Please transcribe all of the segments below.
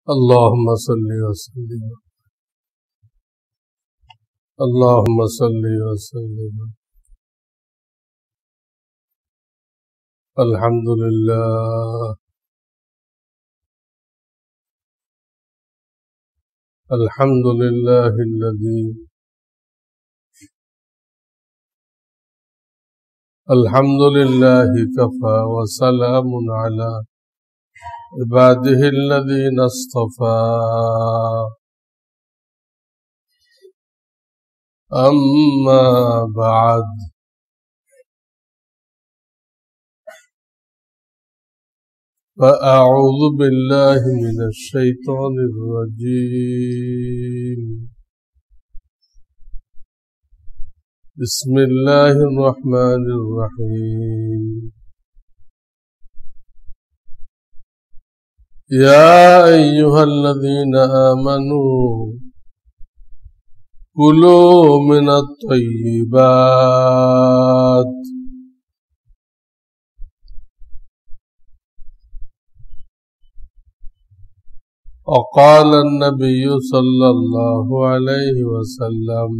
اللهم صل وسلم اللهم صل وسلم الحمد لله الحمد لله الذي الحمد لله كفى وسلام على عباده الذين اصطفى أما بعد فأعوذ بالله من الشيطان الرجيم بسم الله الرحمن الرحيم يا أيها الذين آمنوا كلوا من الطيبات وقال النبي صلى الله عليه وسلم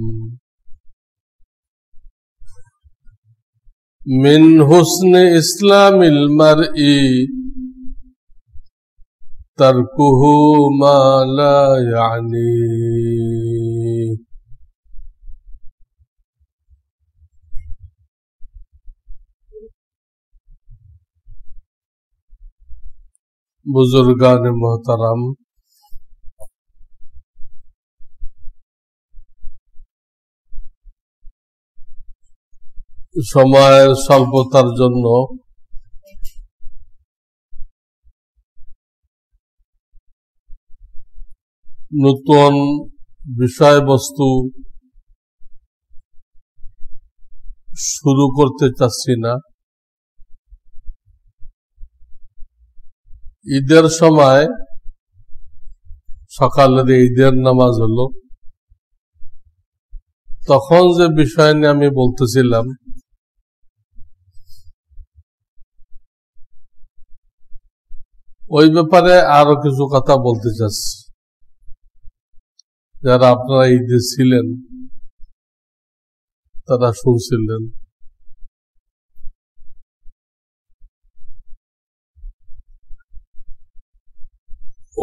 من حسن إسلام المرء تركه ما لا يعنيه बुजुर्गान मोहतरम সময়ের স্বল্পতার জন্য নতুন বিষয়বস্তু শুরু করতে চাচ্ছি না। ঈদের সময় সকালের ঈদের নামাজ হলো, তখন যে বিষয় নিয়ে আমি বলতেছিলাম ওই ব্যাপারে আরো কিছু কথা বলতে চাচ্ছি। যারা আপনারা ঈদে ছিলেন তারা শুনছিলেন।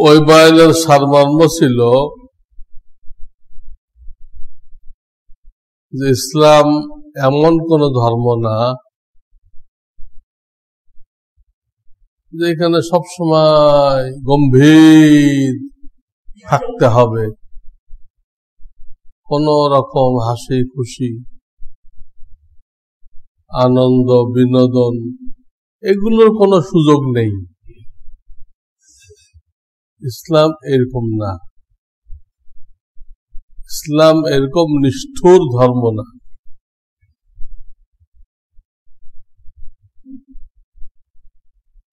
ওই বয়ানের সারমর্ম ছিল যে ইসলাম এমন কোন ধর্ম না যেখানে সবসময় গম্ভীর থাকতে হবে, কোন রকম হাসি খুশি আনন্দ বিনোদন এগুলোর কোনো সুযোগ নেই। ইসলাম এরকম না, ইসলাম এরকম নিষ্ঠুর ধর্ম না।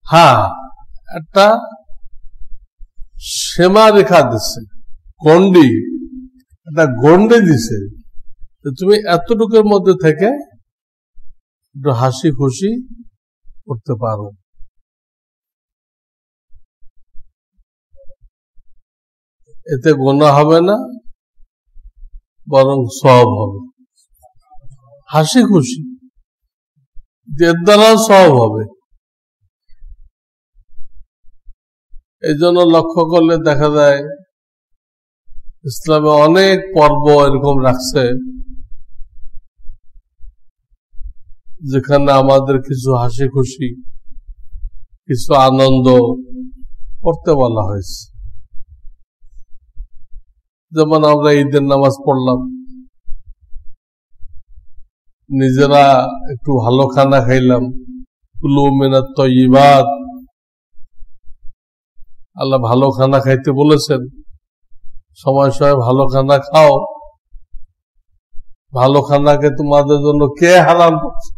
হ্যাঁ, একটা সীমা রেখা দিছে, গন্ডি, একটা গন্ডি দিছে, তুমি এতটুকুর মধ্যে থেকে একটু হাসি খুশি করতে পারো। এতে গুনাহ হবে না, বরং সওয়াব হবে। হাসি খুশি এর দ্বারা সওয়াব হবে। এই জন্য লক্ষ্য করলে দেখা যায় ইসলামে অনেক পর্ব এরকম রাখছে যেখানে আমাদের কিছু হাসি খুশি কিছু আনন্দ করতে বলা হয়েছে। যেমন আমরা ঈদের নামাজ পড়লাম, নিজেরা একটু ভালো খানা খাইলাম, কুলু মিনাত তাইয়্যিবাত, আল্লাহ ভালো খানা খাইতে বলেছেন, সময় সময় ভালো খানা খাও। ভালো খানাকে তোমাদের জন্য কে হারাম করছে?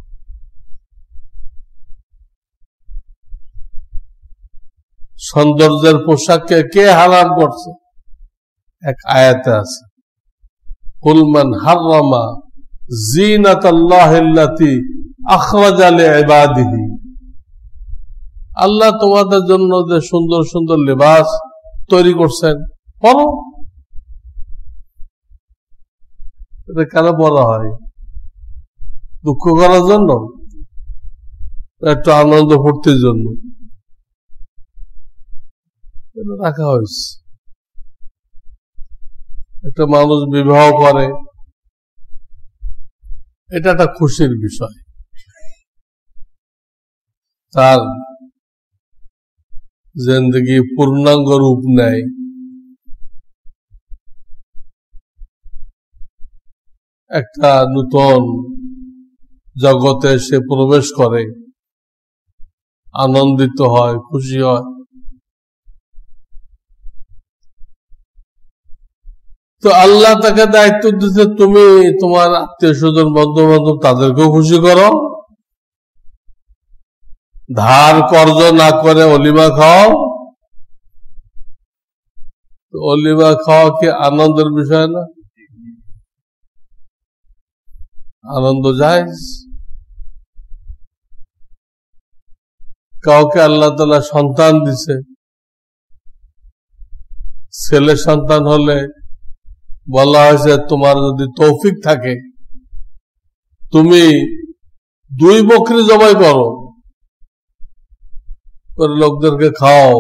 সৌন্দর্যের পোশাককে কে হারাম করছে? এক আয়াতে আছে, কুল মান হাররামা যিনাতাল্লাহিল্লাতী আখরাজা লিইবাদিহি। আল্লাহ তোমাদের জন্য যে সুন্দর সুন্দর লিবাস তৈরি করছেন, পড়ো। এটা কেন পড়া হয়? দুঃখ করার জন্য, একটু আনন্দ ফুর্তির জন্য এটা রাখা হয়েছে। একটা মানুষ বিবাহ করে, এটা একটা খুশির বিষয়। তার জিন্দেগি পূর্ণাঙ্গ রূপ নেয়, একটা নূতন জগতে সে প্রবেশ করে, আনন্দিত হয়, খুশি হয়। তো আল্লাহ তাকে দায়িত্ব দিতে, তুমি তোমার আত্মীয় স্বজন বন্ধু বান্ধব তাদেরকেও খুশি করো, ধার কর্জ না করে অলিমা খাও। অলিমা খাওয়া কি আনন্দের বিষয় না? আনন্দ যায়। কাউকে আল্লাহ তাআলা সন্তান দিছে, ছেলে সন্তান হলে বলা হয়েছে তোমার যদি তৌফিক থাকে তুমি 2 বকরি জবাই করো, করে লোকদেরকে খাও,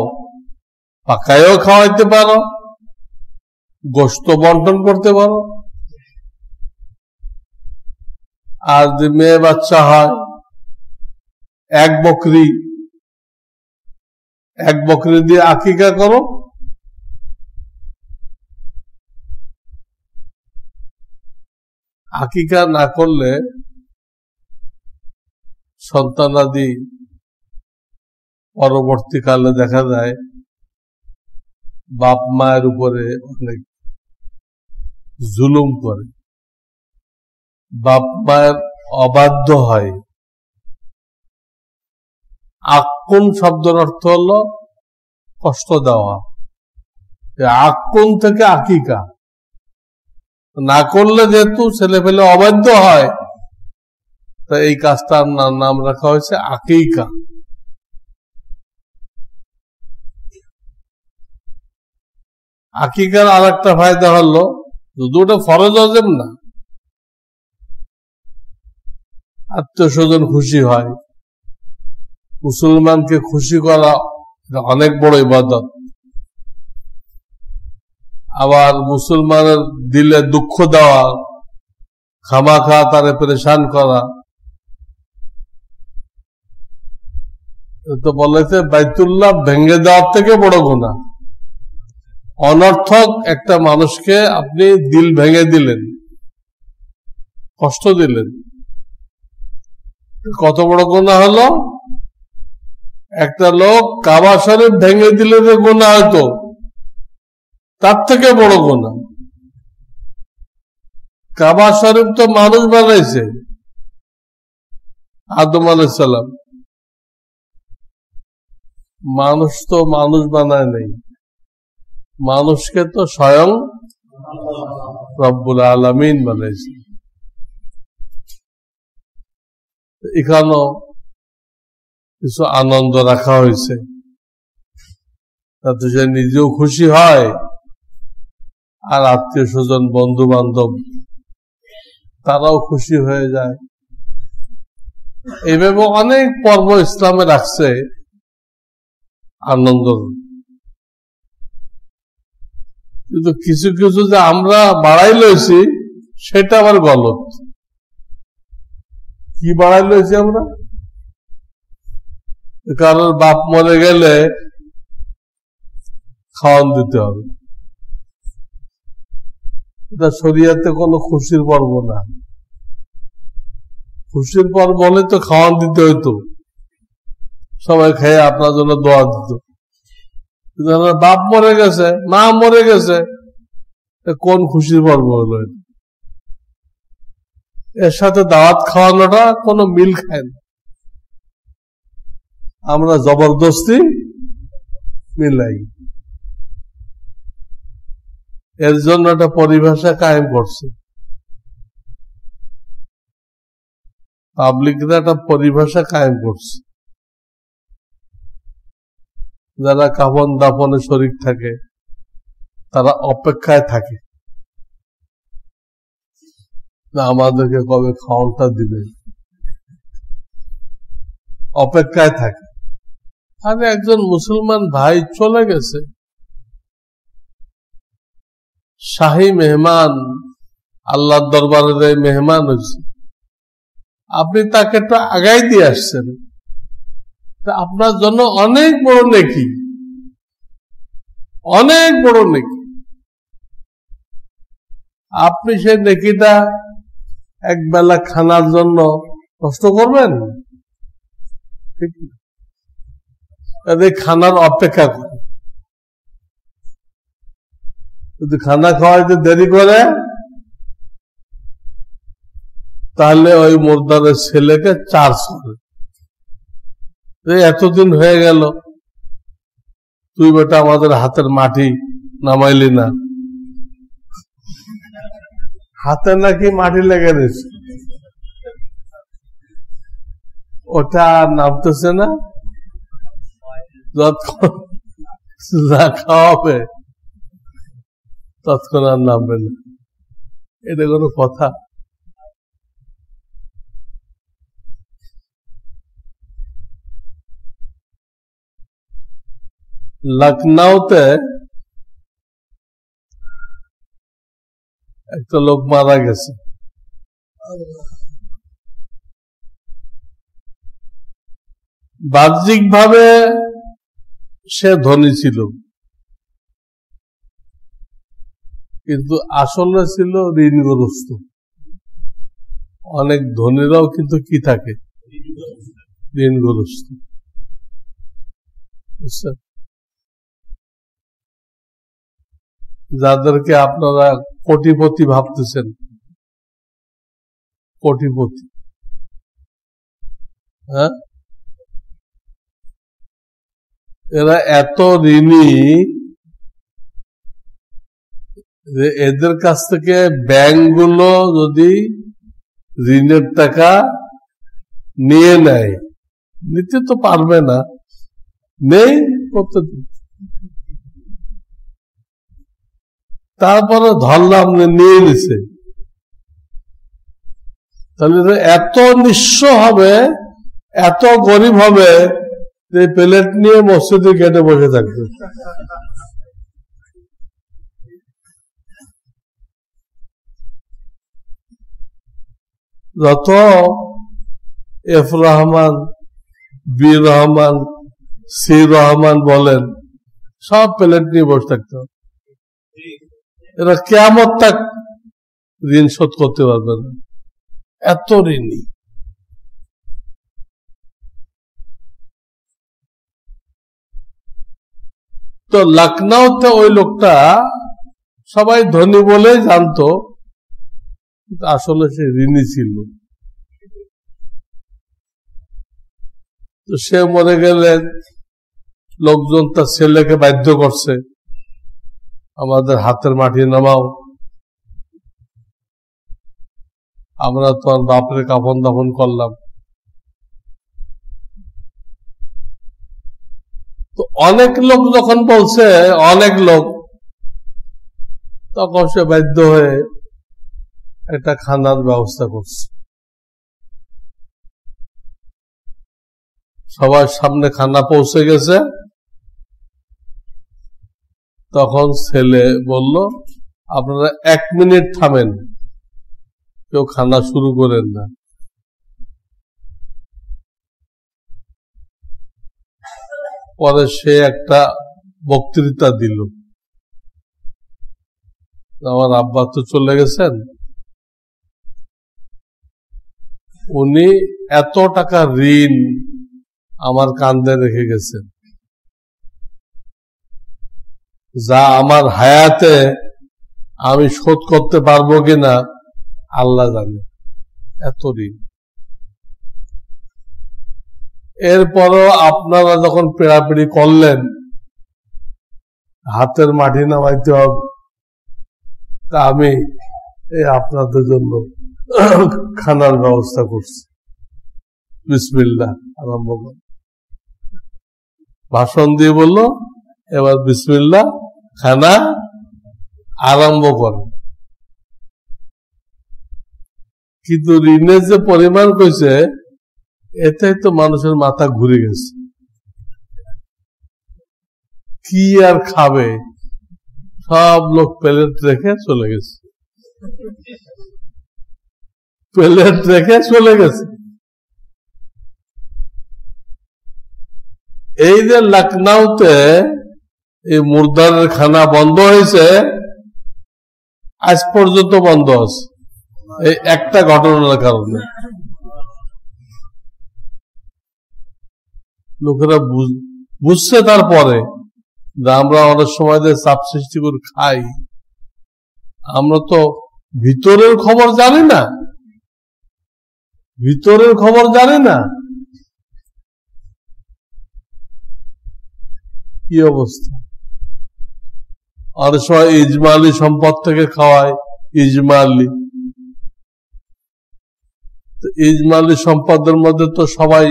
পাকায়ও খাওয়াইতে পারো, গোশত বন্টন করতে পারো। আর যদি মেয়ে বাচ্চা হয়, 1 বকরি দিয়ে আকিকা করো। আকিকা না করলে সন্তানাদি পরবর্তীকালে দেখা যায় বাপ মায়ের উপরে অনেক জুলুম করে, বাপ মায়ের অবাধ্য হয়। আক্কুন শব্দের অর্থ হলো কষ্ট দেওয়া। আক্কুন থেকে আকিকা না করলে যেহেতু ছেলে পেলে অবাধ্য হয়, তা এই কাজটার নাম রাখা হয়েছে আকিকা। আকিকার আর একটা ফায়দা হলো, যদি ওটা ফরজ ওয়াজিব না, আত্মীয় স্বজন খুশি হয়। মুসলমানকে খুশি করা অনেক বড় ইবাদত। আবার মুসলমানের দিলে দুঃখ দেওয়া, খামাখা তারে পরেশান করা, তো বলেছে বাইতুল্লাহ ভেঙে দেওয়ার থেকে বড় গুনাহ। অনর্থক একটা মানুষকে আপনি দিল ভেঙে দিলেন, কষ্ট দিলেন, কত বড় গুনাহ হলো। একটা লোক কাবা শরীফ ভেঙে দিলে যে গুনাহ হতো, তার থেকে বড় গুনাহ। কাবা শরীফ তো মানুষ বানাইছে, আদম আলাইহিস সালাম। মানুষ তো মানুষ বানায় নাই, মানুষকে তো স্বয়ং রব্বুল আলামিন বানাইছে। এখানেও কিছু আনন্দ রাখা হয়েছে, তাতে সে নিজেও খুশি হয়, আর আত্মীয় স্বজন বন্ধু বান্ধব তারাও খুশি হয়ে যায়। এইভাবে অনেক পর্ব ইসলামে রাখছে আনন্দ। কিন্তু কিছু কিছু যে আমরা বাড়াই লইছি, সেটা আবার গলত। কি বাড়াই লইছি আমরা? কারোর বাপ মরে গেলে খাওয়ান দিতে হবে, এটা শরিয়াতে কোনো খুশির পর্ব না। খুশির পর্ব হলে তো খাওয়ান দিতে হইতো, সবাই খেয়ে আপনার জন্য দোয়া দিত। বাপ মরে গেছে, মা মরে গেছে, কোন খুশির পর্ব হলো? এর সাথে দাওয়াত খাওয়ানোটা কোনো মিল খায় না। আমরা জবরদস্তি মিলাই। এর জন্য একটা পরিভাষা কায়েম করছে, পাবলিকরা একটা পরিভাষা কায়েম করছে। যারা কাফন দাফনে শরীক থাকে, তারা অপেক্ষায় থাকে না আমাদেরকে কবে খাওয়ানটা দিবে, অপেক্ষায় থাকে। আর একজন মুসলমান ভাই চলে গেছে, শাহী মেহমান, আল্লাহর দরবারে মেহমান হয়েছে, আপনি তাকে একটু আগাই দিয়ে আসছেন, আপনার জন্য অনেক বড় নেকি, অনেক বড় নেকি। আপনি সেই নেকিটা এক বেলা খানার জন্য কষ্ট করবেন? ঠিক না, খানার অপেক্ষা করে। যদি খানা খাওয়াইতে দেরি করে তাহলে ওই মোরদারের ছেলেকে চার্জ করে, এতদিন হয়ে গেল তুই বেটা আমাদের হাতের মাটি নামাইলি না, হাতে নাকি মাটি লেগে গেছে, ওটা নামতেছে না, যতক্ষণ যা খাওয়াবে ততক্ষণ আর নামবে না। এটা কোনো কথা? লখনৌতে একটা লোক মারা গেছে, বাহ্যিক ভাবে সে ধনী ছিল, কিন্তু আসলে ছিল ঋণগ্রস্ত। অনেক ধনীরাও কিন্তু কি থাকে, ঋণগ্রস্ত। যাদেরকে আপনারা কোটিপতি ভাবতেছেন, কোটিপতি, হ্যাঁ, এরা এত ঋণী যে এদের কাছ থেকে ব্যাংকগুলো যদি ঋণের টাকা নিয়ে নেয়, নিতে তো পারবে না, নেই করতে, তারপরে ধরলাম নিয়ে নিছে, তাহলে এত নিঃস্ব হবে, এত গরিব হবে যে প্লেট নিয়ে মসজিদের গেটে বসে থাকবে। যত F Rahman, B Rahman, C Rahman বলেন, সব প্লেট নিয়ে বসে থাকতে হবে। এরা কিয়ামত তাক ঋণ শোধ করতে পারবে না, এত ঋণী। তো লখনৌতে ওই লোকটা সবাই ধনী বলে জানতো, আসলে সে ঋণী ছিল। তো সে মরে গেলে লোকজন তার ছেলেকে বাধ্য করছে, আমাদের হাতের মাটি নামাও, আমরা তোমার বাপরে কাফন দাফন করলাম। তো অনেক লোক যখন বলছে, অনেক লোক, তখন সে বাধ্য হয়ে একটা খানার ব্যবস্থা করছে। সবার সামনে খানা পৌঁছে গেছে, তখন ছেলে বলল, আপনারা 1 মিনিট থামেন, কেউ খানা শুরু করেন না। পরে সে একটা বক্তৃতা দিল, আমার আব্বা তো চলে গেছেন, উনি এত টাকা ঋণ আমার কাঁধে রেখে গেছেন, যা আমার হায়াতে আমি শোধ করতে পারবো কিনা আল্লাহ জানে, এত ঋণ। এরপরও আপনারা যখন পেড়াপিড়ি করলেন হাতের মাটি নামাইতে হবে, তা আমি আপনাদের জন্য খানার ব্যবস্থা করছি, বিসমিল্লাহ আরম্ভ কর। ভাষণ দিয়ে বলল, এবার বিসমিল্লাহ, খানা আরম্ভ করে, কিন্তু ঋণের যে পরিমাণ কইছে এতে তো মানুষের মাথা ঘুরে গেছে। কি আর খাবে, সব লোক প্লেট রেখে চলে গেছে, প্লেট রেখে চলে গেছে। এই যে লখনউতে এই মুর্দারের খানা বন্ধ হয়েছে, আজ পর্যন্ত বন্ধ আছে এই একটা ঘটনার কারণে। লোকেরা বুঝছে তারপরে যে আমরা অনেক সময় যে চাপ সৃষ্টি করে খাই, আমরা তো ভিতরের খবর জানি না, ভিতরের খবর জানি না। কি অবস্থা, অনেক সময় ইজমালি সম্পদ থেকে খাওয়ায়, ইজমালি সম্পদের মধ্যে তো সবাই,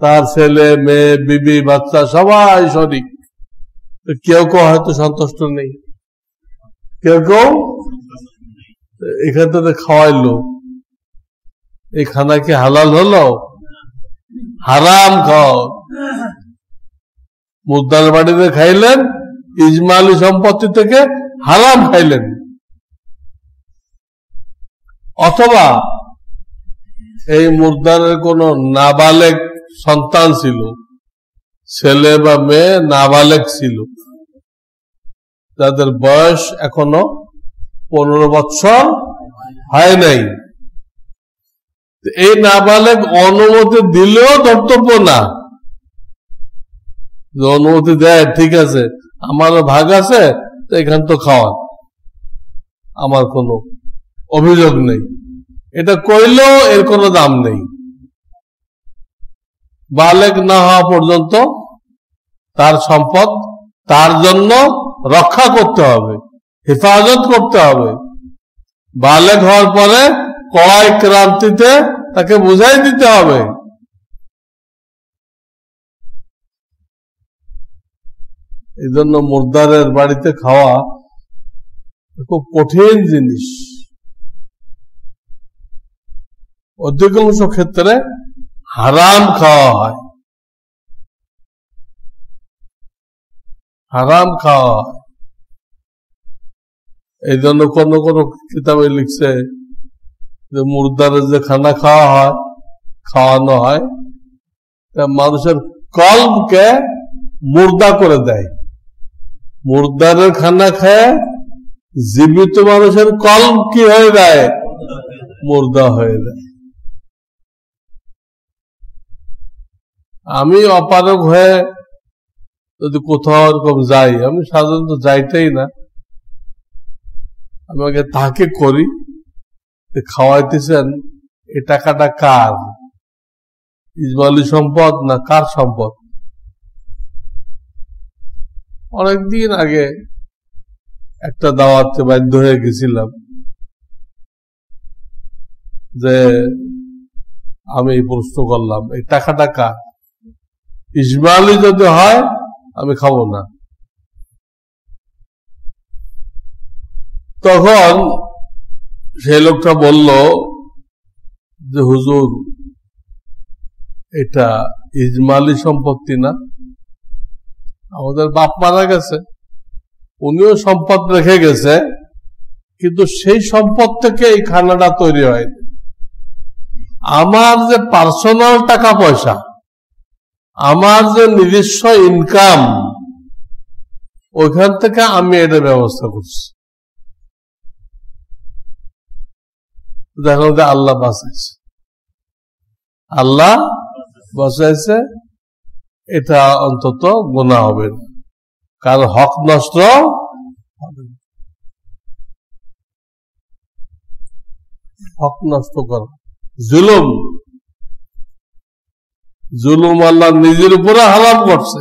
তার ছেলে মেয়ে বিবি বাচ্চা সবাই শরিক, কেউ কেউ হয়তো সন্তুষ্ট নেই, কেউ কেউ এখান থেকে খাওয়াইলো। এই খানা কি হালাল হলো? হারাম খাও। মুর্দার বাড়িতে খাইলেন, ইজমালি সম্পত্তি থেকে হারাম খাইলেন। অথবা এই মুর্দারের কোন নাবালেগ সন্তান ছিল, ছেলে বা মেয়ে নাবালেগ ছিল, যাদের বয়স এখনো 15 বছর হয় নাই, এই নাবালেগ অনুমতি দিলেও ধর্তব্য না। অনুমতি দেয়, ঠিক আছে আমারও ভাগ আছে, এখান তো খাওয়া, আমার কোনো অভিযোগ নেই, এটা কইলেও এর কোনো দাম নেই। বালেগ না হওয়া পর্যন্ত তার সম্পদ তার জন্য রক্ষা করতে হবে, হেফাজত করতে হবে। বালেগ হওয়ার পরে কড়াই ক্রান্তিতে তাকে বুঝাই দিতে হবে। এই জন্য মুর্দারের বাড়িতে খাওয়া খুব কঠিন জিনিস। অধিকাংশ ক্ষেত্রে হারাম খাওয়া হয়, হারাম খাওয়া হয়। এই জন্য কোন কোন কিতাবে লিখছে যে মুর্দারের যে খানা খাওয়া হয়, খাওয়ানো হয়, মানুষের কলবকে মুর্দা করে দেয়। মুর্দারের খানা খায় জীবিত মানুষের কলব কি হয়ে যায়? মুর্দা হয়ে যায়। আমি অপারগ হয়ে যদি কোথাও এরকম যাই, আমি সাধারণত যাইতেই না, আমি আগে তাকে করি, খাওয়াইতেছেন এই টাকাটা কার, ইজমালি সম্পদ না কার সম্পদ। অনেকদিন আগে একটা দাওয়াতে বাধ্য হয়ে গেছিলাম যে আমি প্রশ্ন করলাম এই টাকাটা কার, ইজমালি যদি হয় আমি খাবো না। তখন সেই লোকটা বলল যে হুজুর এটা ইজমালি সম্পত্তি না, আমাদের বাপ মারা গেছে, উনিও সম্পদ রেখে গেছে, কিন্তু সেই সম্পদ থেকে এই খানাটা তৈরি হয়নি। আমার যে পার্সোনাল টাকা পয়সা, আমার যে নিজস্ব ইনকাম, ওইখান থেকে আমি এটা ব্যবস্থা করছি। দেখো যে আল্লাহ বাঁচাইছে, আল্লাহ বাঁচাইছে, এটা অন্তত গুনাহ হবে না, কারণ হক নষ্ট হবে না। হক নষ্ট করা জুলুম, জুলুম আল্লাহ নিজের উপরে হারাম করছে,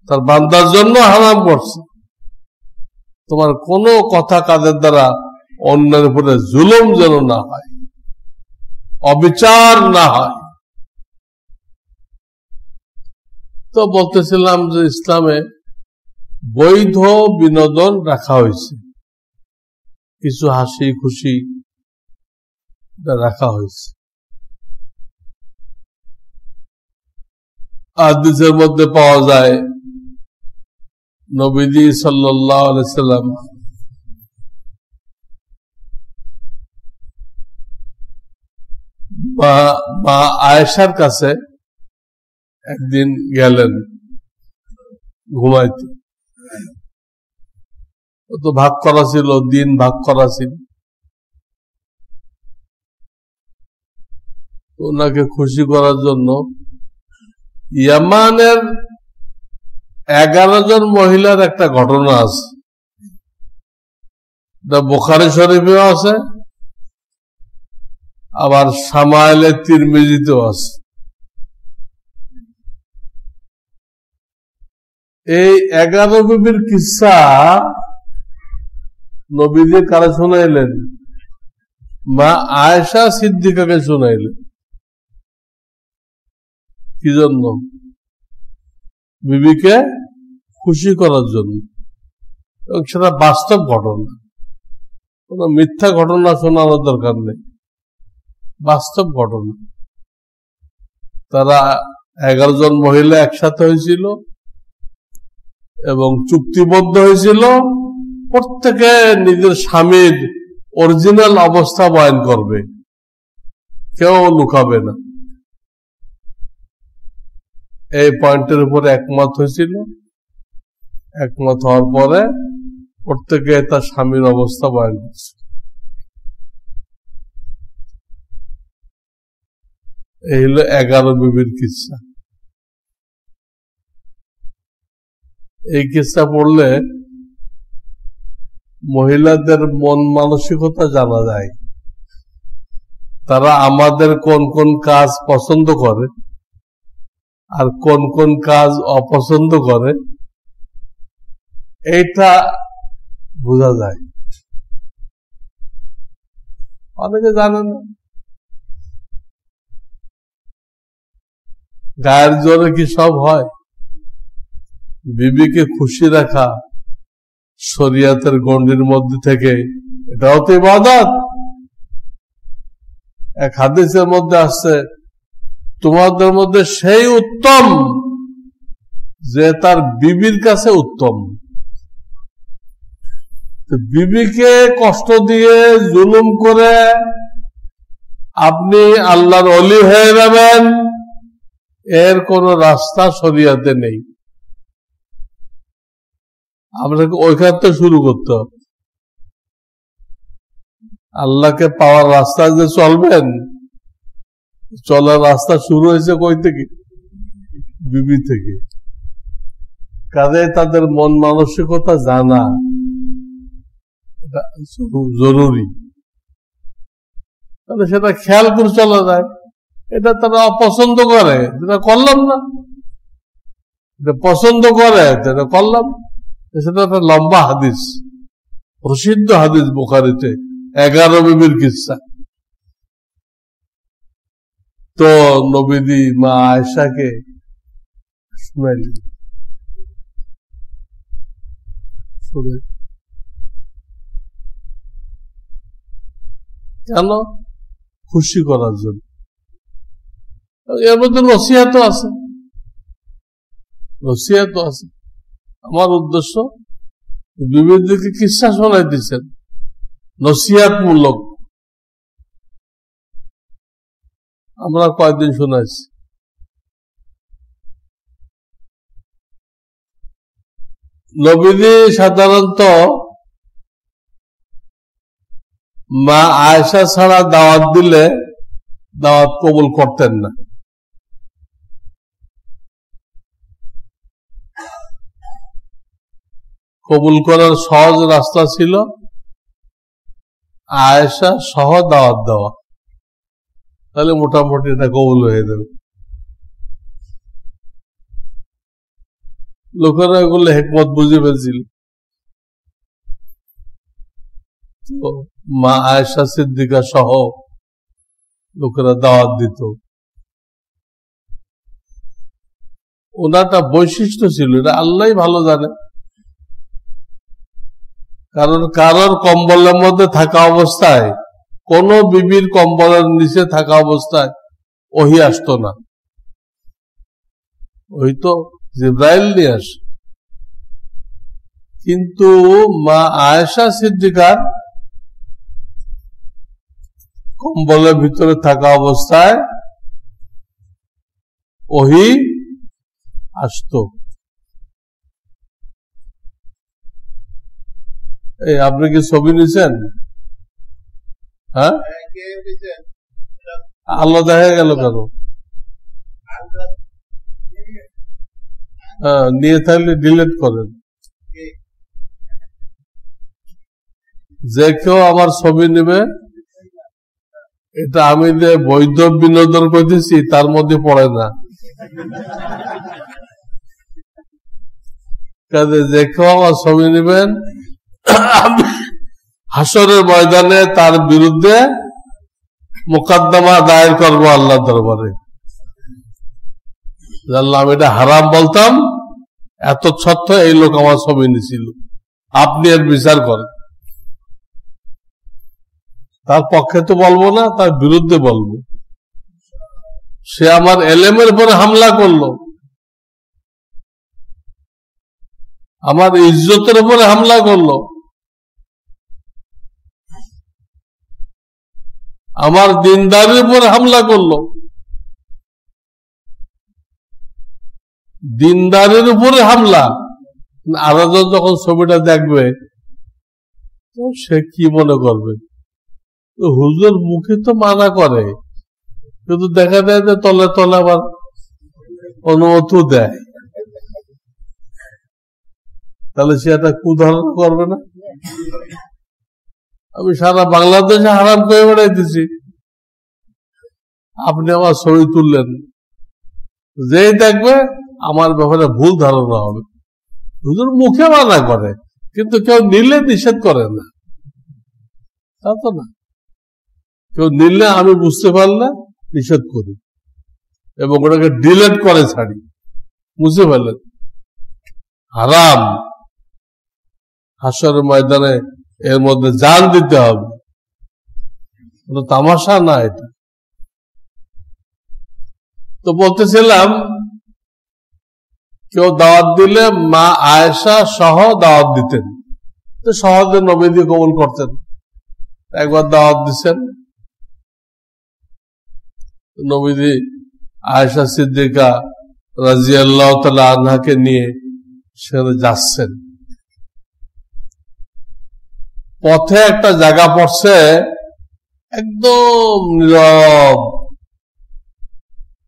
তার বান্দার জন্য হারাম করছে। তোমার কোনো কথা কাজের দ্বারা অন্যের উপরে জুলুম যেন না হয়, অবিচার না হয়। তো বলতেছিলাম যে ইসলামে বৈধ বিনোদন রাখা হয়েছে, কিছু হাসি খুশি রাখা হয়েছে। হাদিসের মধ্যে পাওয়া যায় নবীজি সাল্লাল্লাহু আলাইহি সাল্লাম মা আয়েশার কাছে একদিন গেলেন ঘুমাইতে। তো ভাগ করা ছিল, দিন ভাগ করা ছিল। ওনাকে খুশি করার জন্য ইয়ামানের 11 জন মহিলার একটা ঘটনা আছে, বুখারী শরীফেও আছে, আবার শামাইলে তিরমিজিতেও আছে। এই 11 বিবির কিসসা নবীজি কারে শুনাইলেন? মা আয়েশা সিদ্দিকাকে শুনাইলেন। কি জন্য? বিবিকে খুশি করার জন্য। এবং সেটা বাস্তব ঘটনা, কোন মিথ্যা ঘটনা শোনানোর দরকার নেই, বাস্তব ঘটনা। তারা 11 জন মহিলা একসাথে হয়েছিল এবং চুক্তিবদ্ধ হয়েছিল প্রত্যেকে নিজের স্বামীর অরিজিনাল অবস্থা বয়ান করবে, কেউ লুকাবে না। এই পয়েন্টের উপরে একমত হয়েছিল। একমত হওয়ার পরে প্রত্যেকে তার স্বামীর অবস্থা বয়ান করছে। এই হলো 11 বিবির কিসসা। এই কিসসা পড়লে মহিলাদের মন মানসিকতা জানা যায়। তারা আমাদের কোন কোন কাজ পছন্দ করে আর কোন কোন কাজ অপছন্দ করে, এইটা বোঝা যায়। অনেকে জানে না। গায়ের জোরে কি সব হয়? বিবিকে খুশি রাখা শরিয়াতের গণ্ডির মধ্যে থেকে, এটাও তো ইবাদত। এক হাদিসের মধ্যে আসছে, তোমাদের মধ্যে সেই উত্তম যে তার বিবির কাছে উত্তম। বিবিকে কষ্ট দিয়ে জুলুম করে আপনি আল্লাহর ওলি হয়ে যাবেন, এর কোন রাস্তা শরিয়াতে নেই। আপনাকে ওইখান থেকে শুরু করতে হবে। আল্লাহকে পাওয়ার রাস্তা যে চলবেন, চলার রাস্তা শুরু হয়েছে কই থেকে? বিবি থেকে। কাজে তাদের মন মানসিকতা জানা জরুরি। তাহলে সেটা খেয়াল করে চলা যায়। এটা তারা অপছন্দ করে, যেটা করলাম না। এটা পছন্দ করে, যেটা করলাম। সেটা একটা লম্বা হাদিস, প্রসিদ্ধ হাদিস বুখারীতে, 11 বিবির কিসসা। তো নবীজি মা আয়েশাকে শুনাইলেন। কেন? খুশি করার জন্য। এর মধ্যে নসিহতও আছে, নসিহতও আছে। আমার উদ্দেশ্য বিবিদেরকে কিসসা শোনাই দিচ্ছেন, নসিহতমূলক। আমরা কয়েকদিন শোনাইছি। নবীজি সাধারণত মা আয়েশা ছাড়া দাওয়াত দিলে দাওয়াত কবুল করতেন না। কবুল করার সহজ রাস্তা ছিল আয়েশা সহ দাওয়াত দেওয়া, তাহলে মোটামুটি এটা কবুল হয়ে যাবে। লোকেরা এগুলো হিকমত বুঝে পেয়েছিল। তো মা আয়েশা সিদ্দিকা সহ লোকেরা দাওয়াত দিত। ওনারটা বৈশিষ্ট্য ছিল, এটা আল্লাহই ভালো জানে। কারণ কারোর কম্বলের মধ্যে থাকা অবস্থায়, কোন বিবির কম্বলের নিচে থাকা অবস্থায় ওহী আসতো না। ওই তো জিব্রাইল নিয়ে আসে। কিন্তু মা আয়েশা সিদ্দিকার কম্বলের ভিতরে থাকা অবস্থায় ওহী আসতো। এই আপনি কি ছবি নিছেন? হ্যাঁ, আল্লাহ দেখা গেল কেন? হ্যাঁ, নিয়ে থাকলে ডিলিট করেন। যে কেউ আমার ছবি নেবে, এটা আমি যে বৈধ বিনোদন করতেছি তার মধ্যে পড়ে না। কাজে যে কেউ আমার ছবি নেবেন, হাসরের ময়দানে তার বিরুদ্ধে মোকদ্দমা দায়ের করবো আল্লাহ দরবারে। আল্লাহ, আমি এটা হারাম বলতাম, এত সত্ত্বেও এই লোক আমার ছবি নিছিল, আপনি এর বিচার করেন। তার পক্ষে তো বলবো না, তার বিরুদ্ধে বলবো। সে আমার এলেমের উপরে হামলা করলো, আমার ইজ্জতের উপরে হামলা করলো, আমার দিনদারির উপরে হামলা করলো। দিনদারির উপরে হামলা। আরেকজন যখন ছবিটা দেখবে তো সে কি মনে করবে? হুজুর মুখে তো মানা করে, কিন্তু দেখা যায় যে তলে তলে আবার অনুমতি দেয়। তাহলে সে একটা কুধারণা করবে না? আমি সারা বাংলাদেশে হারাম করে বেড়াইতেছি, আপনি আমার ছবি তুললেন, যেই দেখবে আমার ব্যাপারে ভুল ধারণা হবে। হুজুর মুখে মানা করে, কিন্তু কেউ নিলে নিষেধ করে না, তা তো না। কেউ নিলে আমি বুঝতে পারলে নিষেধ করি এবং ওটাকে ডিলেট করে ছাড়ি। বুঝতে পারলেন? হারাম, হাসরের ময়দানে এর মধ্যে জান দিতে হবে, তামাশা না এটা। তো বলতেছিলাম, কেউ দাওয়াত দিলে মা আয়েশা সহ দাওয়াত দিতেন, তো সহজে নবীজি কবুল করতেন। একবার দাওয়াত দিচ্ছেন, নবীজি আয়েশা সিদ্দিকা রাদিয়াল্লাহু তাআলা আনহাকে নিয়ে সেখানে যাচ্ছেন। পথে একটা জায়গা পড়ছে, একদম নীরব,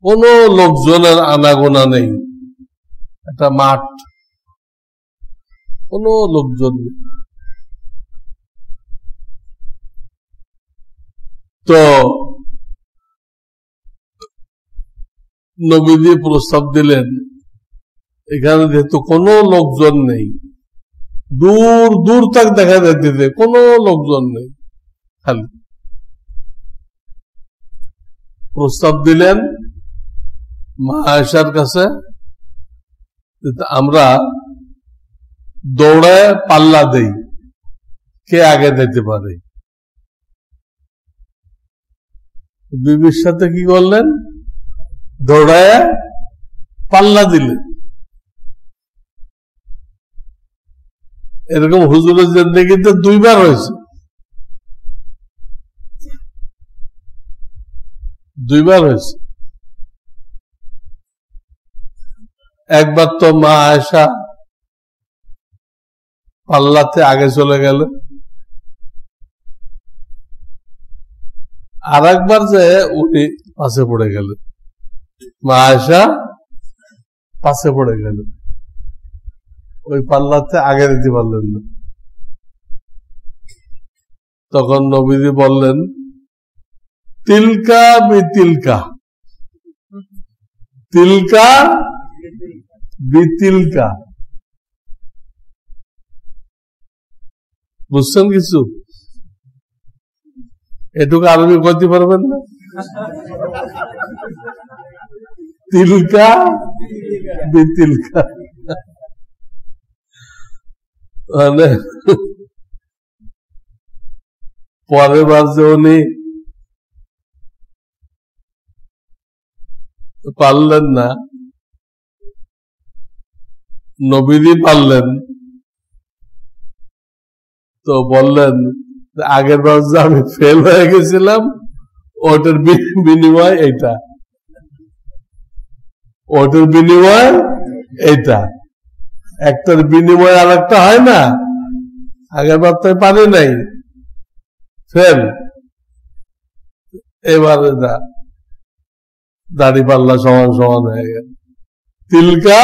কোন লোকজনের আনাগোনা নেই, একটা মাঠ, কোন লোকজন নেই। তো নবীজি প্রস্তাব দিলেন, এখানে যেহেতু কোনো লোকজন নেই, দূর দূর তক দেখা যাচ্ছে কোনো লোকজন নেই, খালি। প্রস্তাব দিলেন মা আয়েশার কাছে, আমরা দৌড়ে পাল্লা দেই, কে আগে যেতে পারে। বিবির সাথে কি করলেন? দৌড়ায় পাল্লা দিলেন। এরকম হুজুরের জিন্দেগিতে দুইবার হয়েছে, দুইবার হয়েছে। একবার তো মা আয়েশা পাল্লাতে আগে চলে গেল, আর একবার যে উনি পাশে পড়ে গেলেন, মা আয়েশা পাশে পড়ে গেলেন, ওই পাল্লাতে আগে দিতে পারলেন না। তখন নবীজি বললেন, তিলকা বিতিলকা, তিলকা বিতিলকা। বুঝছেন কিছু? এটুকু আরবি করতে পারবেন না? তিলকা বিতিলকা মানে পরের বার যে উনি পারলেন না, নবীরই পারলেন, তো বললেন আগের বার যে আমি ফেল হয়ে গেছিলাম ওটার বিনিময় এইটা, ওটার বিনিময় এইটা, একটার বিনিময় আর একটা হয় না। আগের বার তো পারি নাই, ফেল, এবারে দাড়ি পাল্লা সমান সমান হয়ে গেল, তিলকা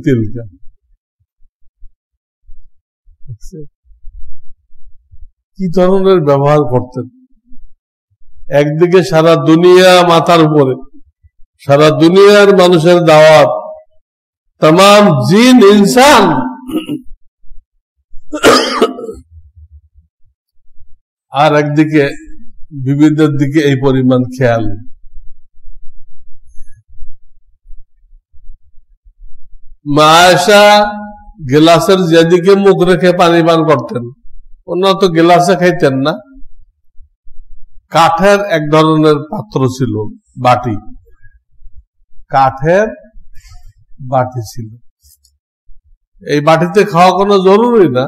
তিলকা। কি ধরনের ব্যবহার করতেন! একদিকে সারা দুনিয়া মাথার উপরে, সারা দুনিয়ার মানুষের দাওয়াত, तमाम জিন ইনসান, আর একদিকে বিবিদের দিকে এই পরিমাণ খেয়াল। মা আয়েশা গিলাসের যেদিকে মুখ রেখে পানি পান করতেন, ওনারা তো গিলাসে খাইতেন না, কাঠের এক ধরনের পাত্র ছিল, বাটি, কাঠের বাটি ছিল। এই বাটিতে খাওয়া কোনো জরুরি না,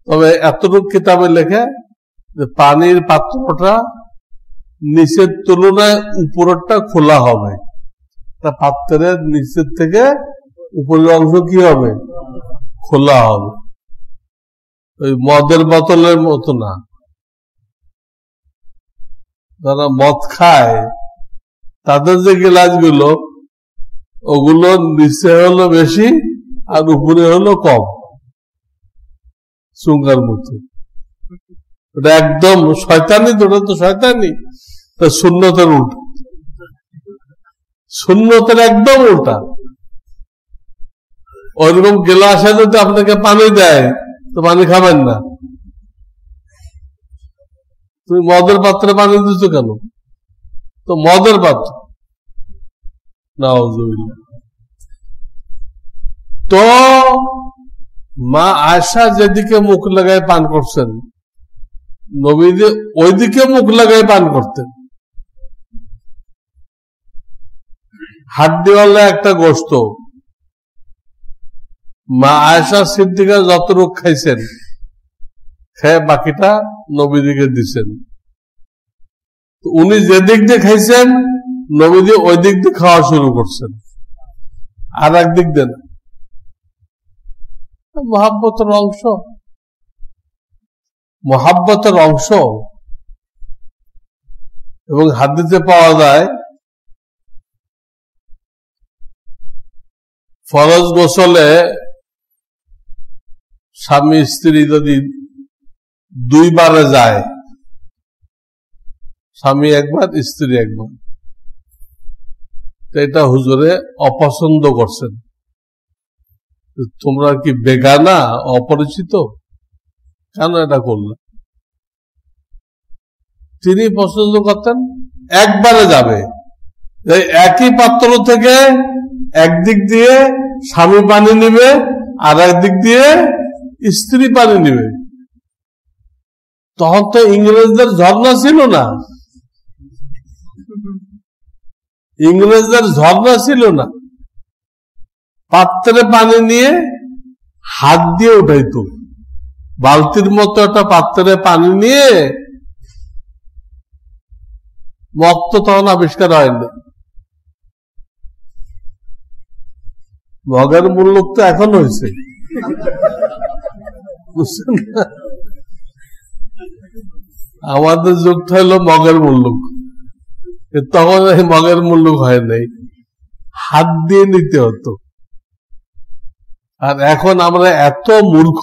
তবে এতটুকু কিতাবে লেখে যে পানির পাত্রটা নিচের তুলনায় উপরেরটা খোলা হবে, পাত্রের নিচের থেকে উপরের অংশ কি হবে, খোলা হবে। ওই মদের বোতলের মতো না, যারা মদ খায় তাদের যে গ্লাসগুলো, ওগুলো নিচে হলো বেশি আর উপরে হলো কম, চুঙ্গার মতো। ওটা একদম শয়তানি, ওটা তো শয়তানি, সুন্নতের উল্টা, সুন্নতের একদম উল্টা। ওইরকম গ্লাসে যদি আপনাকে পানি দেয় তো পানি খাবেন না। তুমি মদের পাত্রে পানি দিচ্ছ কেন? তো মদের পাত্র, নাউজুবিল্লাহ। তো মা আয়েশা যেদিকে মুখ লাগায় পান করছেন, নবীজি ওইদিকে মুখ লাগায় পান করতেন। হাড্ডিওয়ালা একটা গোশত মা আয়েশা সিদ্দিকা যতটুক খাইছেন, খেয়ে বাকিটা নবীজিকে দিচ্ছেন। উনি যে দিক দিয়ে খাইছেন, নবীজি ওই দিক দিয়ে খাওয়া শুরু করছেন, আর এক দিক দিয়ে না। মহাব্বতের অংশ, মহাব্বতের অংশ। এবং হাদিসে পাওয়া যায় ফরজ গোসলে স্বামী স্ত্রী যদি দুইবারে যায়, স্বামী একবার স্ত্রী একবার, এটা হুজুরে অপছন্দ করছেন। তোমরা কি বেগানা, অপরিচিত, কেন এটা করলে? তিনি পছন্দ করতেন একবারে যাবে, একই পাত্র থেকে একদিক দিয়ে স্বামী পানি নিবে আর একদিক দিয়ে স্ত্রী পানি নিবে। তখন তো ইংরেজদের ঝর্ণা ছিল না, ইংরেজদের ঝর্ণা ছিল না। পাত্রে পানি নিয়ে হাত দিয়ে উঠাইতো, বালতির মতো একটা পাত্রে পানি নিয়ে, মগ তো তখন আবিষ্কার হয়নি। মগের মূল্য তো এখন হয়েছে, বুঝছেন না? আমাদের যুগটা হলো মগের মূল্য, তখন এই মগের মূল্য হয় নাই, হাত দিয়ে নিতে হতো। আর এখন আমরা এত মূর্খ,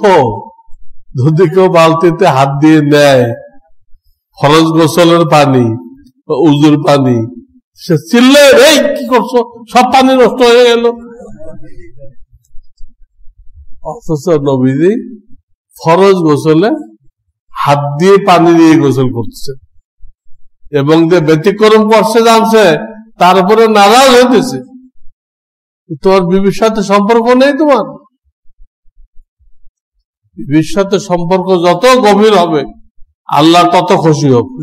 যদি কেউ বালতিতে হাত দিয়ে নেয় ফরজ গোসলের পানি, উজুর পানি, সে চিল্লে, এই কি করছো, সব পানি নষ্ট হয়ে গেল। অথচ নবীজি ফরজ গোসলে হাত দিয়ে পানি দিয়ে গোসল করতেছে, এবং যে ব্যতিক্রম করছে জানছে, তারপরে নারাজ হইতেছে। তোমার বিবির সাথে সম্পর্ক নেই তোমার, বিবির সাথে সম্পর্ক যত গভীর হবে আল্লাহ তত খুশি হবে।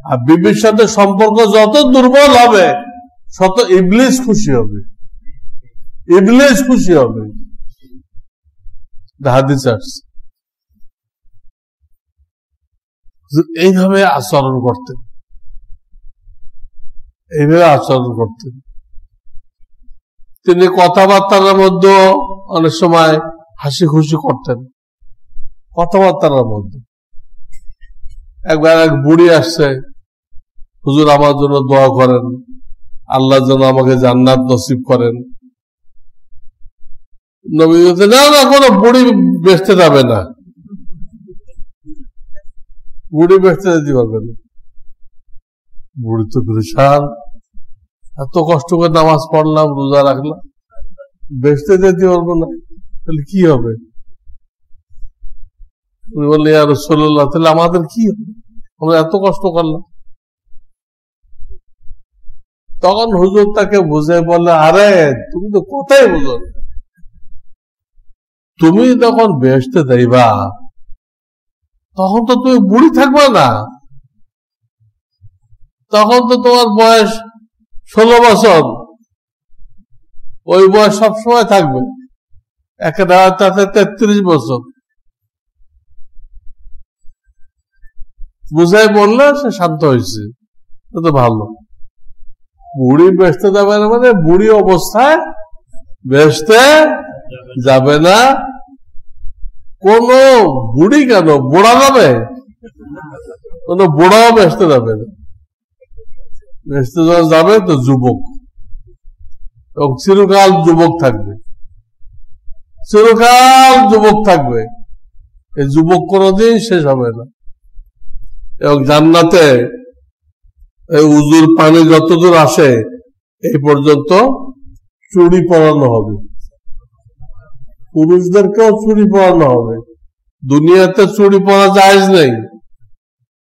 আর বিবির সাথে সম্পর্ক যত দুর্বল হবে তত ইবলিস খুশি হবে, ইবলিস খুশি হবে। হাদিস আসছে। এইভাবে আচরণ করতেন, এইভাবে আচরণ করতেন। তিনি কথাবার্তার মধ্যে অনেক সময় হাসি খুশি করতেন, কথাবার্তার মধ্যে। একবার এক বুড়ি আসছে, হুজুর আমার জন্য দোয়া করেন, আল্লাহ যেন আমাকে জান্নাত নসিব করেন। নবী বলছেন, না না, কোনো বুড়ি বেচতে যাবে না, বুড়ি বেচতে যেতে পারবে না। বুড়ি তো পরেশান, এত কষ্ট করে নামাজ পড়লাম, রোজা রাখলাম, বেচতে যেতে পারবো না, তাহলে কি হবে? উনি বললেন, ইয়া রাসূলুল্লাহ, তাহলে আমাদের কি হবে? আমরা এত কষ্ট করলাম। তখন হুজুর তাকে বুঝে বললে, আরে তুমি তো কোথায় বুঝো, তুমি যখন বেহেশতে যাইবা তখন তো তুমি বুড়ি থাকবে না, তখন তো তোমার বয়স 16 বছর, ওই বয়স সবসময় থাকবে। তাতে 33 বছর। বুঝাই বললে সে শান্ত হয়েছে, তো ভালো। বুড়ি বেহেশতে যাবে না মানে বুড়ি অবস্থায় বেহেশতে যাবে না। কোন বুড়ি কেন, বুড়া যাবে? কোন বুড়াও বেহেশতে যাবে না। বেহেশতে যাবে তো যুবক, এবং চিরকাল যুবক থাকবে, চিরকাল যুবক থাকবে। এই যুবক কোনদিন শেষ হবে না। এবং জান্নাতে এই উজুর পানি যতদূর আসে এই পর্যন্ত চুড়ি পরানো হবে, পুরুষদেরকেও চুড়ি পরানো হবে। দুনিয়াতে চুড়ি পরা জায়েজ নেই,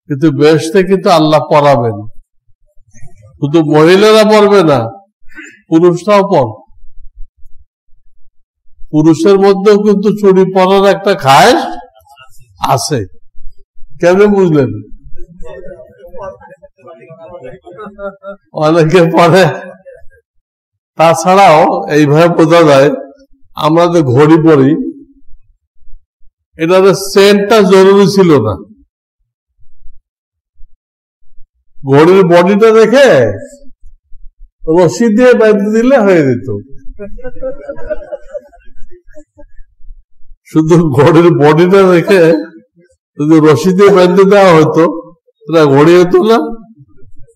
কিন্তু বেহেশতে কিন্তু আল্লাহ পরাবেন। শুধু মহিলারা পরবে না, পুরুষরাও পর। পুরুষের মধ্যেও কিন্তু চুড়ি পরার একটা খায়েশ আছে। কেন বুঝলেন? অনেকে পরে। তাছাড়াও এইভাবে বোঝা যায়, আমরা যে ঘড়ি পরি, এটাতে চেনটা জরুরি ছিল না। ঘড়ির বডিটা দেখে রশি দিয়ে বেঁধে দিলে হয়ে যেত। শুধু ঘড়ির বডিটা দেখে যদি রশি দিয়ে বেঁধে দেওয়া হতো, তাহলে ঘড়ি হতো না,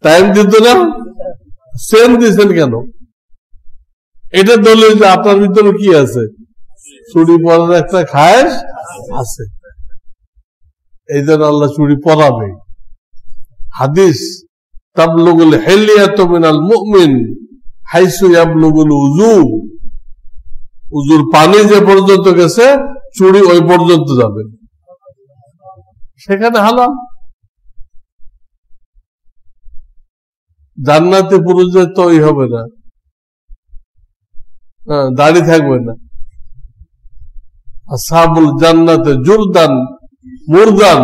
টাইম দিত না। চেন দিয়েছেন কেন? এটা দলিল যে আপনার ভিতরে কি আছে, চুড়ি পরার একটা খায়েশ আছে। এই জন্য আল্লাহ চুড়ি পরাবে। হাদিস, তাবলুগুল হিলিয়াতু মিনাল মুমিন হাইসু ইয়াবলুগুল উযু। উযুর পানি যে পর্যন্ত গেছে, চুড়ি ওই পর্যন্ত যাবে, সেখানে হালাল। জান্নাতে পুরুষদের তো ওই হবে না, দাড়ি থাকবে না। আসহাবুল জান্নাতে জুরদান মুরদান,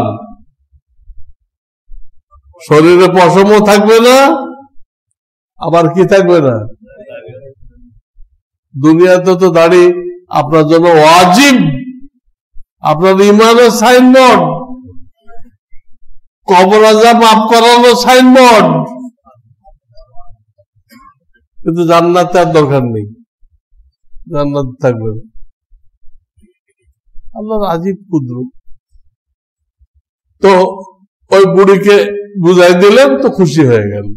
শরীরে পশমও থাকবে না, আবার কি থাকবে না? দুনিয়াতে তো দাড়ি আপনার জন্য ওয়াজিব, আপনার ইমানের সাইনবোর্ড, কবর আযাব মাফ করানো সাইনবোর্ড। কিন্তু জান্নাতে আর দরকার নেই, জান্নাত থাকবে না। আল্লাহর আজীব কুদরত। তো ওই বুড়িকে বুঝাই দিলেন, তো খুশি হয়ে গেল।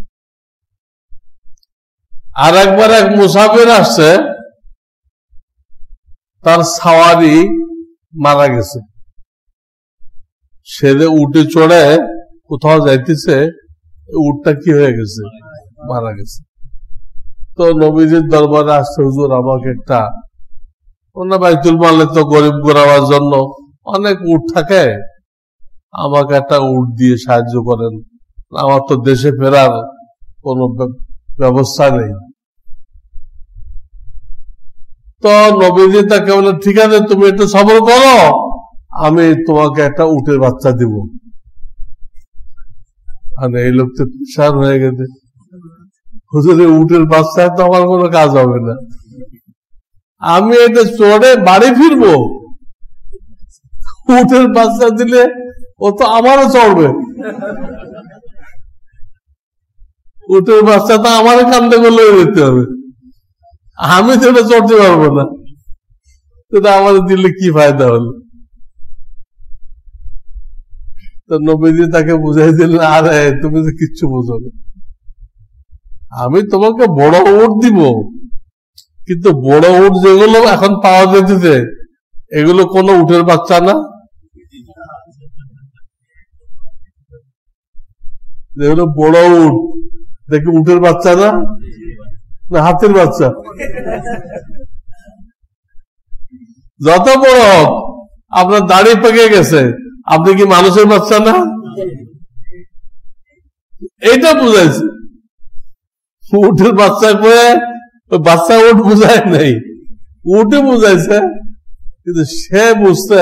আর একবার এক মুসাফির আসছে, তার সাওয়ারি মারা গেছে। সে উঠে চড়ে কোথাও যাইতেছে, উটটা কি হয়ে গেছে, মারা গেছে। তো নবীজির দরবারে আসছে, হুজুর আমাকে একটা, বাইতুল মালে তো গরিব গোরাবার জন্য অনেক উট থাকে, আমাকে একটা উট দিয়ে সাহায্য করেন, আমার তো দেশে ফেরার কোনো ব্যবস্থা নেই। তো নবীজি তাকে বলে, ঠিক আছে তুমি একটু সবর করো, আমি তোমাকে একটা উটের বাচ্চা দিব। আর এই লোক তো পেশার হয়ে গেছে, হুজুরে উটের বাচ্চা তো আমার কোনো কাজ হবে না, আমি এটা চড়ে বাড়ি ফিরবো, উটের বাচ্চা দিলে ও তো আমারও চড়বে, উটের বাচ্চা তো আমারও কান্দে বলে দিতে হবে, আমি তো এটা চড়তে পারবো না, সেটা আমাদের দিলে কি ফায়দা হলো। তো নবীজি তাকে বুঝাই দিলেন, আরে তুমি তো কিচ্ছু বুঝো না, আমি তোমাকে বড় উট দিব, কিন্তু বড় উট যেগুলো এখন পাওয়া যেতেছে এগুলো কোনো উটের বাচ্চা না, যেগুলো বড় উট দেখি উটের বাচ্চা না, না হাতির বাচ্চা, যত বড় হোক, আপনার দাড়ি পেকে গেছে, আপনি কি মানুষের বাচ্চা না? এইটা বুঝাইছে, উটের বাচ্চা করে বাচ্চা উট বুঝায় নাই, উঠে বুঝাইছে, কিন্তু সে বুঝতে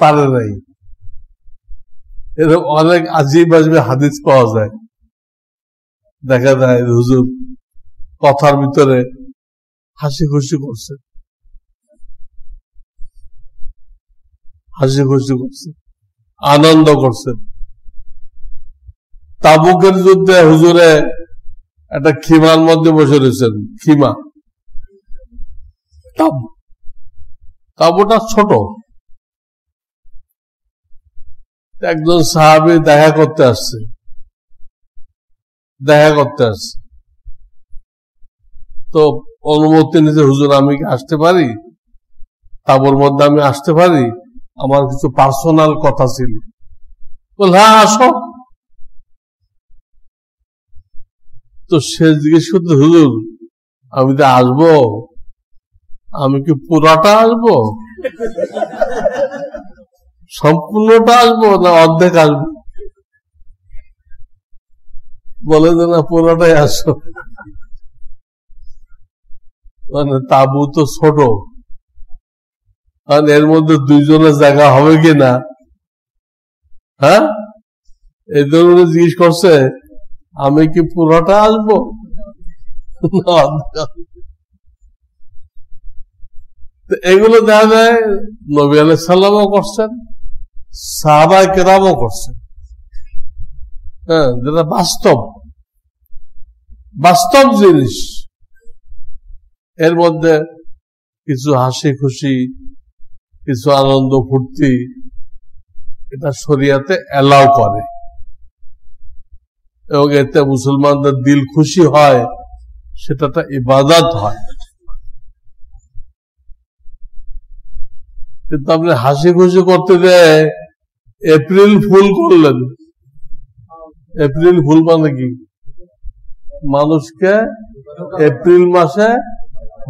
পারে নাই। এরকম অনেক আজিব আজবে হাদিস পাওয়া যায়, দেখা যায় হুজুর কথার ভিতরে হাসি খুশি করছে, হাসি খুশি করছে, আনন্দ করছে। তাবুকের যুদ্ধে হুজুরে একটা খিমার মধ্যে বসে রয়েছেন, খিমা, তাবুটা ছোট, একজন সাহাবী দেখা করতে আসছে, তো অনুমতি নিতে, হুজুর আমি কি আসতে পারি, তাবুর মধ্যে আমি আসতে পারি, আমার কিছু পার্সোনাল কথা ছিল। বল হ্যাঁ আসো। তো সে জিজ্ঞেস করতে, হুজুর আমি তো আসবো, আমি কি পুরাটা আসবো, সম্পূর্ণটা আসবো না অর্ধেক আসবো? বলে যে না পুরাটাই আসো। মানে তাবু তো ছোট, এর মধ্যে দুইজনের জায়গা হবে কিনা, হ্যাঁ, এই জন্য জিজ্ঞেস করছে আমি কি পুরোটা আসবো। এগুলো দেখা যায় নবী আলাইহিস সালামও করছেন, সাহাবায়ে কেরামও করছেন, হ্যাঁ, যেটা বাস্তব জিনিস, এর মধ্যে কিছু হাসি খুশি, কিছু আনন্দ ফুর্তি, এটা শরিয়াতে এলাও করে, এবং এতে মুসলমানদের দিল খুশি হয়, সেটা একটা ইবাদত হয়। কিন্তু আপনি হাসি খুশি করতে গিয়ে এপ্রিল ফুল করলেন। এপ্রিল ফুল মানে কি? মানুষকে এপ্রিল মাসে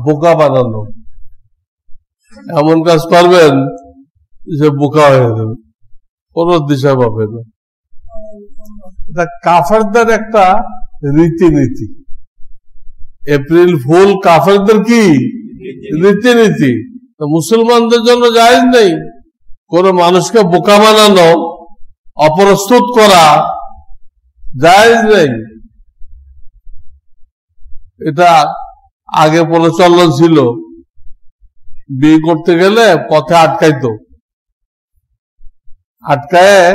বোকা বানানো, এমন কাজ করবেন যে বোকা হয়ে যাবে, কোন দিশা পাবে না। এটা কাফেরদের একটা রীতিনীতি। এপ্রিল ফুল কাফেরদের কি রীতিনীতি, মুসলমানদের জন্য জায়েজ নেই। কোন মানুষকে বোকা বানানো, অপ্রস্তুত করা জায়েজ নেই। এটা আগে প্রচলন ছিল, বিয়ে করতে গেলে পথে আটকাইতো, আটকায়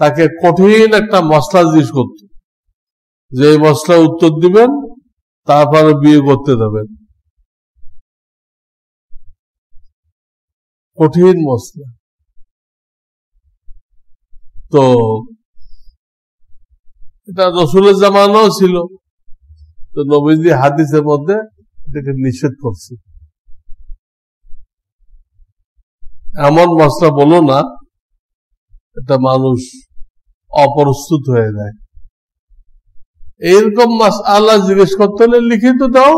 তাকে কঠিন একটা মশলা জিজ্ঞেস করত, যে মশলা উত্তর দিবেন তারপরে বিয়ে করতে দেবেন। কঠিন মশলা। তো এটা রাসূলের জামানাও ছিল, তো নবীজি হাদিসের মধ্যে এটাকে নিষেধ করছে। এমন মশলা বলো না, এটা মানুষ অপ্রস্তুত হয়ে যায়। এইরকম মাসআলা জিজ্ঞেস করতে হলে লিখিত দাও,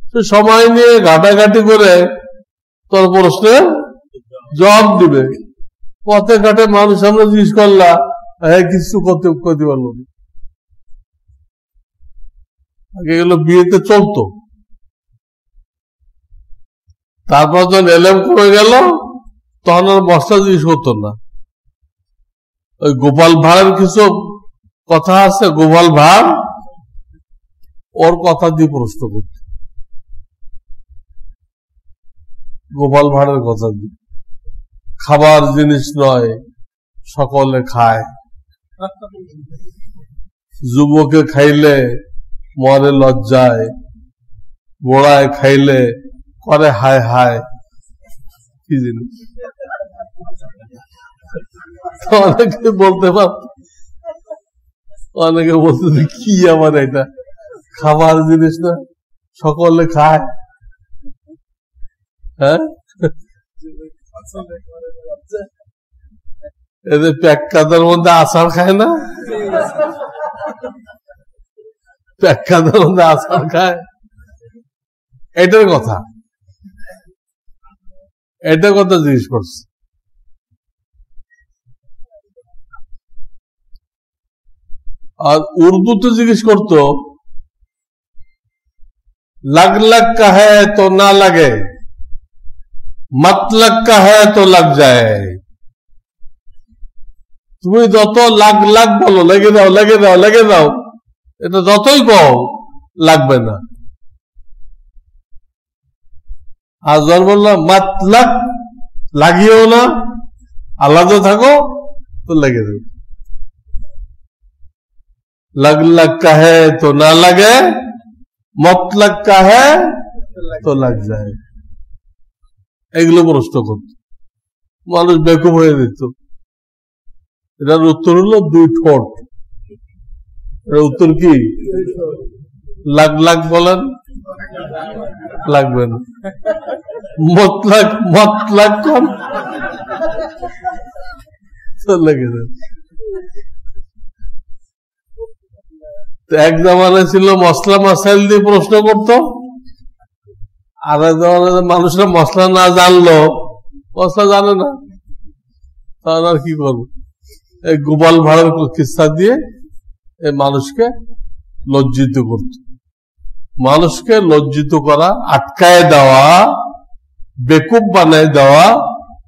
সে সময় নিয়ে ঘাটাঘাটি করে তোর প্রশ্নের জবাব দিবে। পথে ঘাটে মানুষ আমরা জিজ্ঞেস করলা, হ্যাঁ কিছু করতে পারলো না। আগে এগুলো বিয়েতে চলতো, তারপর যখন এলেম কমে গেল তখন আর মশলা জিনিস হতো না। ওই গোপাল ভাঁড়ের কিছু কথা আছে, গোপাল ভাঁড় ওর কথা দিয়ে প্রশ্ন করত, গোপাল ভাঁড়ের কথা দিয়ে। খাবার জিনিস নয়, সকলে খায়, যুবকে খাইলে মরে লজ্জায়, গোড়ায় খাইলে করে হায় হায়। কি জিনিস অনেকে বলতে পারত, অনেকে বলতে কি আমার এটা খাবার জিনিস না, সকলে খায়। হ্যাঁ, এদের প্যাক কাদার মধ্যে আচার খায় না, প্যাক কাদার মধ্যে আচার খায়, এটার কথা, এটার কথা জিজ্ঞেস করছে। আর উর্দুতে জিজ্ঞেস করতো लग लग का है तो ना लगे, मतलब का है तो लग जाए। তুমি যত লাগ লাগ বলো, লেগে দাও লেগে দাও লেগে দাও, এটা যতই কও লাগবে না। আর যখন বললাম মাতলাক, লাগিও না, আলাদা থাকো, তো লেগে দেবে। लग लग का है तो ना लगे, মতলব কা হ্যায় তো লাগ যায়। এগুলো প্রশ্ন করত, মানুষ বেকুব হয়ে দিত। এটার উত্তর হলো দুই ঠোঁট। এটার উত্তর কি? লাগ লাগ বলেন, লাগবে না। মতলব মতলব কম তো লেগে যায়। এক জামানায় ছিল মশলা মাসাইল দিয়ে প্রশ্ন করতো, আর এক জামানায় মানুষরা মশলা না জানলো, মশলা জানে না, তাহলে আর কি করবো? এই গোপাল ভাঁড়ের কিস্সা দিয়ে এই মানুষকে লজ্জিত করত। মানুষকে লজ্জিত করা, আটকায় দেওয়া, বেকুব বানায় দেওয়া,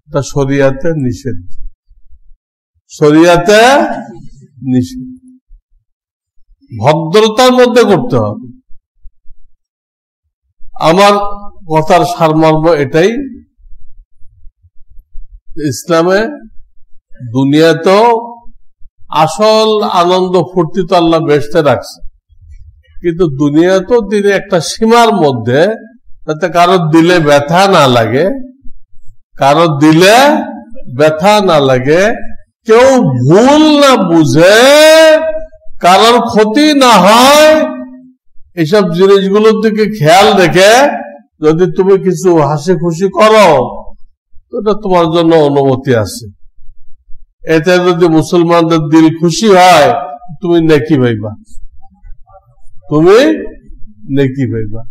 এটা শরিয়াতে নিষেধ, শরিয়াতে নিষেধ। ভদ্রতার মধ্যে করতে হবে। আমার কথার সারমর্ম এটাই, ইসলামে দুনিয়াতেও আসল আনন্দ ফুর্তি তো আল্লাহ বেহেশতে রাখছে, কিন্তু দুনিয়াতেও তিনি একটা সীমার মধ্যে, যাতে কারো দিলে ব্যথা না লাগে, কারো দিলে ব্যথা না লাগে, কেউ ভুল না বুঝে, কারোর ক্ষতি না হয়, এইসব জিনিসগুলোর দিকে খেয়াল রেখে যদি তুমি কিছু হাসি খুশি করো, এটা তোমার জন্য অনুমতি আছে। এতে যদি মুসলমানদের দিল খুশি হয়, তুমি নেকি পাইবা, তুমি নেকি পাইবা।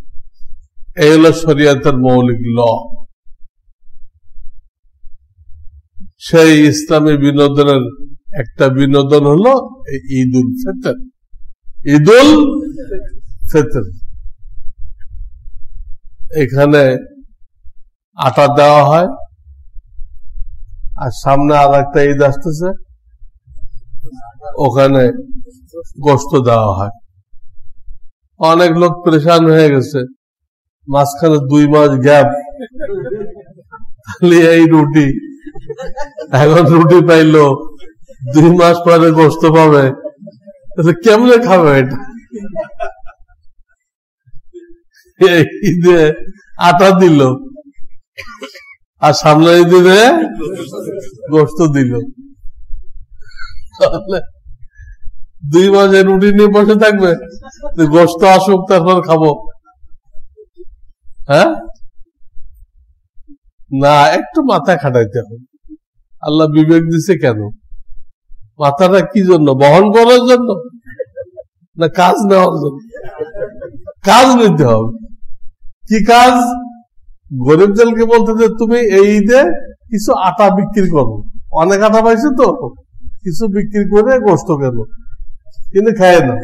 এই হলো শরিয়াতের মৌলিক ল। সেই ইসলামী বিনোদনের একটা বিনোদন হলো ঈদ উল ফিতর। ঈদ উল ফিতর, এখানে আটা দেওয়া হয়, আর সামনে আর একটা ঈদ আসতেছে, ওখানে গোশত দেওয়া হয়। অনেক লোক পরেশান হয়ে গেছে, মাঝখানে 2 মাস গ্যাপ, তাহলে এই রুটি, এখন রুটি পাইলো, 2 মাস পরে গোশত পাবে, কেমনে খাবে এটা? ঈদে আটা দিল, আর সামনে ঈদে গোশত দিল, 2 মাসে রুটি নিয়ে বসে থাকবে, গোশত আসুক তারপর খাবো। হ্যাঁ না, একটু মাথা খাটাইতে হবে। আল্লাহ বিবেক দিছে কেন? মাথাটা কি জন্য? বহন করার জন্য না কাজ নেওয়ার জন্য? কাজ নিতে হবে। কি কাজ? গরিব জেলকে বলতে যে তুমি এই ঈদে কিছু আটা বিক্রি করো, অনেক আটা পাইছো তো, কিছু বিক্রি করে গোশত কেন, কিন্তু খায় না।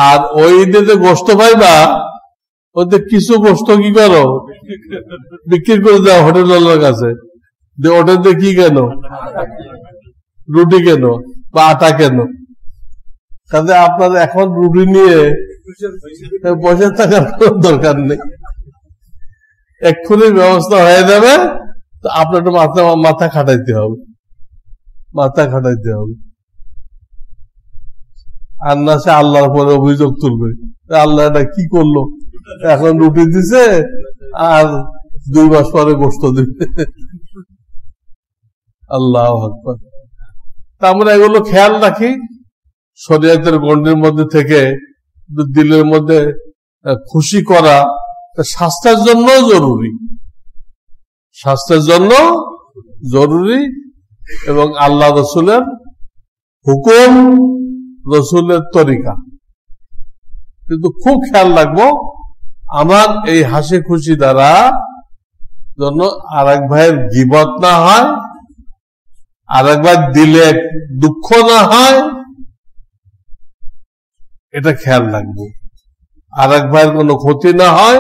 আর ওই ঈদে যে গোশত পাইবা, ওদের কিছু গোস্ত কি করো, বিক্রি করে দাও হোটেলের কাছে, ওটা দিয়ে কি কেন, রুটি কেন বা আটা কেন। কাজে আপনার এখন রুটি নিয়ে বসে থাকার কোন দরকার নেই, এক্ষুনি ব্যবস্থা হয়ে যাবে। তো আপনার একটু মাথা খাটাইতে হবে, মাথা খাটাইতে হবে। আর না সে আল্লাহর পরে অভিযোগ তুলবে, আল্লাহ এটা কি করলো, এখন রুটি দিছে আর 2 মাস পরে গোস্ত দিবে। আল্লাহু আকবার। তা আমরা এগুলো খেয়াল রাখি, শরীয়তের গণ্ডির মধ্যে থেকে দিলের মধ্যে খুশি করা স্বাস্থ্যের জন্য জরুরি, স্বাস্থ্যের জন্য জরুরি। এবং আল্লাহ রসুলের হুকুম, রসুলের তরিকা। কিন্তু খুব খেয়াল রাখবো আমার এই হাসি খুশি দ্বারা যেন আরেক ভাইয়ের গীবত না হয়, আরেক ভাই দিলে দুঃখ না হয়, এটা খেয়াল রাখবো। আরেক ভাইয়ের কোনো ক্ষতি না হয়,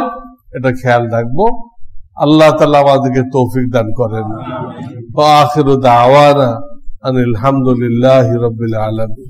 এটা খেয়াল রাখবো। আল্লাহ তাআলা আমাদেরকে তৌফিক দান করেন। ওয়া আখিরু দাওয়ানা আনিল হামদুলিল্লাহি রাব্বিল আলামিন।